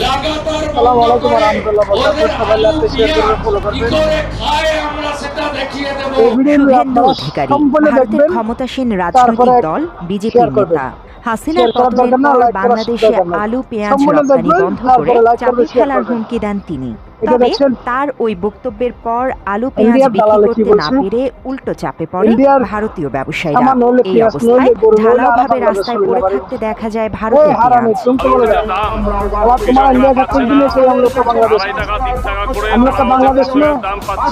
লাগাতার আসসালামু আলাইকুম ওয়া রাহমাতুল্লাহি ওয়া বারাকাতুহু। সবাই লাইভটা শেয়ার করে ফলো কি করবেন। করে খায় আমরা সেটা দেখিয়ে দেব। এই ভিডিওগুলো শুভেন্দু আপনারা অধিকারী সম্পূর্ণ ভারতের দেখবেন, ক্ষমতাসীন তারপরে রাজনৈতিক দল শেয়ার বিজেপির করবেন। নেতা। হাসিনার শেয়ার করার পতনের দরকার না, পর লাইক করার বাংলাদেশে দরকার নাই। আলু পেঁয়াজ সম্পূর্ণ রপ্তানি দেখবেন, বন্ধ করে তারপরে লাইক চাপে করবেন, শেয়ার ফেলার করবেন। হুমকি দেন তিনি। এটা তবে দেখছেন তার ওই বক্তব্যের পর আলু পেঁয়াজ ইন্ডিয়ার বিক্রি দালালে কি করতে না বলছে? পেরে উল্টো চাপে পড়ে ইন্ডিয়ার ভারতীয় ব্যবসায়ীরা। সামান্য হলে এই পেঁয়াজ অবস্থায় নইলে গরু নইলে আর ঢালাওভাবে বাংলাদেশ রাস্তায় চলে পড়ে না। থাকতে দেখা যায় এই ভারতের হারামি পেঁয়াজ। तुम तो बोले अब तुम्हारा इंडिया का कुछ भी नहीं चाहिए, हम लोग को बांग्लादेश हम लोग का बांग्लादेश में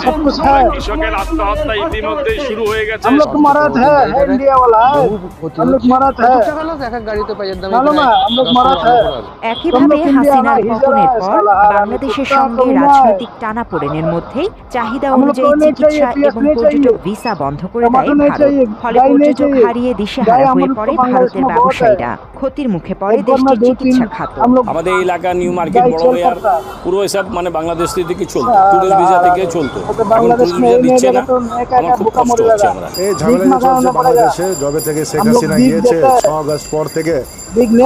सब कुछ है। কৃষকের আত্মহত্যা ইতিমধ্যেই শুরু হয়ে গেছে। हम लोग को मराद है इंडिया वाला है, हम लोग मराद है मालूम है, हम लोग मराद है। একইভাবে হাসিনার পতনের পর বাংলাদেশের সঙ্গে রাজনৈতিক টানাপোড়েনের মধ্যেই চাহিদা অনুযায়ী চিকিৎসা এবং পর্যটক ভিসা বন্ধ করে দেয় ভারত। ফলে পর্যটক হারিয়ে দিশেহারা হয়ে পড়ে ভারতের ব্যবসায়ীরা। ক্ষতির মুখে পড়ে দেশটির চিকিৎসা খাত। আমাদের এই এলাকা নিউ মার্কেট বড় বাজার পুরো এসব মানে বাংলাদেশ থেকে চলতো, টুরিস্ট ভিসা থেকে চলতো। এখন টুরিস্ট ভিসা দিচ্ছে না, আমার খুব কষ্ট হচ্ছে। আমরা এই ঝামেলা যে চলছে বাংলাদেশে, যবে থেকে শেখ হাসিনা গিয়েছে 6 আগস্ট পর থেকে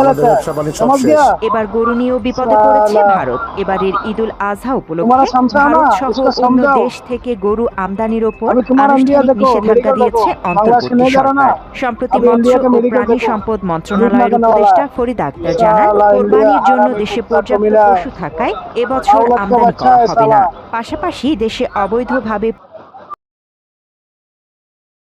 আমাদের ব্যবসা বাণিজ্য সব শেষ। এবার গরু নিয়েও বিপদে পড়েছে ভারত। এবারের ঈদুল আজহা উপলক্ষে ভারত সহ অন্য দেশ থেকে গরু আমদানির ওপর আনুষ্ঠানিক নিষেধাজ্ঞা দিয়েছে অন্তর্বর্তী সরকার। সম্প্রতি মৎস্য ও প্রাণী সম্পদ মন্ত্রণালয়ের উপদেষ্টা ফরিদ আক্তার জানান, কোরবানির জন্য দেশে পর্যাপ্ত পশু থাকায় এবছর আমদানি করা হবে না। পাশাপাশি দেশে অবৈধভাবে